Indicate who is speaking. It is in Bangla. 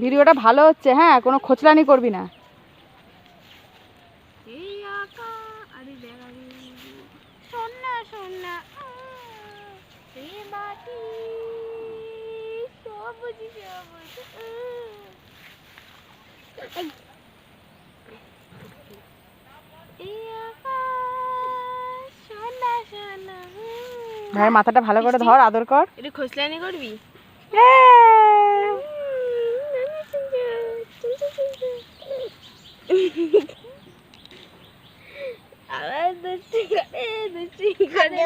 Speaker 1: ভিডিওটা ভালো হচ্ছে, হ্যাঁ, কোনো খোঁচলানি করবি না। ভাই মাথাটা ভালো করে ধর, আদর কর।
Speaker 2: একটু খোঁচলানি করবি? আবার দুষ্টি করে